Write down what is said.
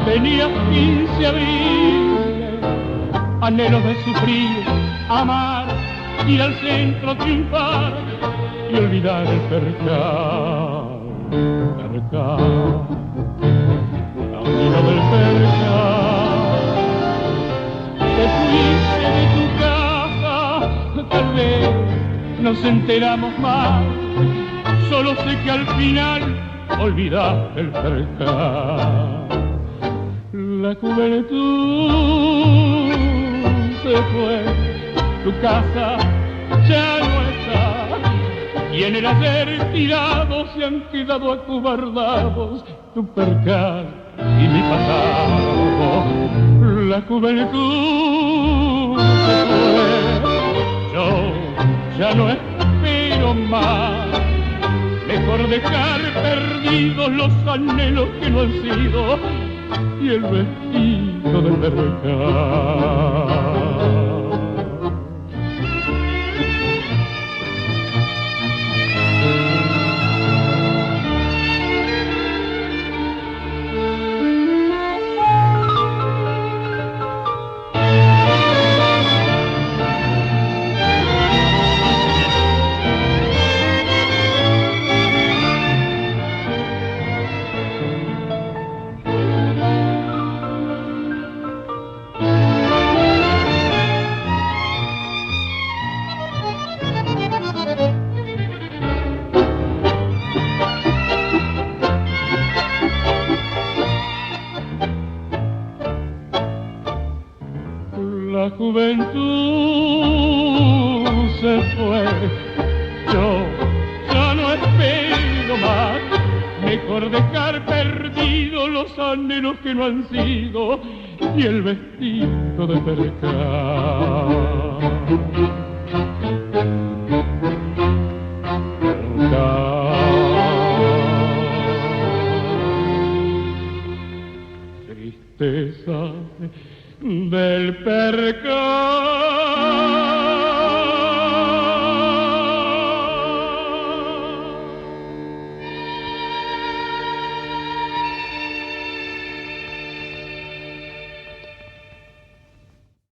Tenía 15 abriles, anhelo de sufrir, amar, ir al centro, triunfar y olvidar el percal, camino del percal. Te fuiste de tu casa, tal vez nos enteramos mal, solo sé que al final olvidaste el percal. La juventud se fue, tu casa ya no está, y en el ayer tirado se han quedado acobardados tu percal y mi pasado. La juventud se fue, yo ya no espero más, mejor dejar perdidos los anhelos que no han sido y el vestido del percal. La juventud se fue, yo ya no espero más, mejor dejar perdidos los anhelos que no han sido y el vestido de percal. Tristeza del percal.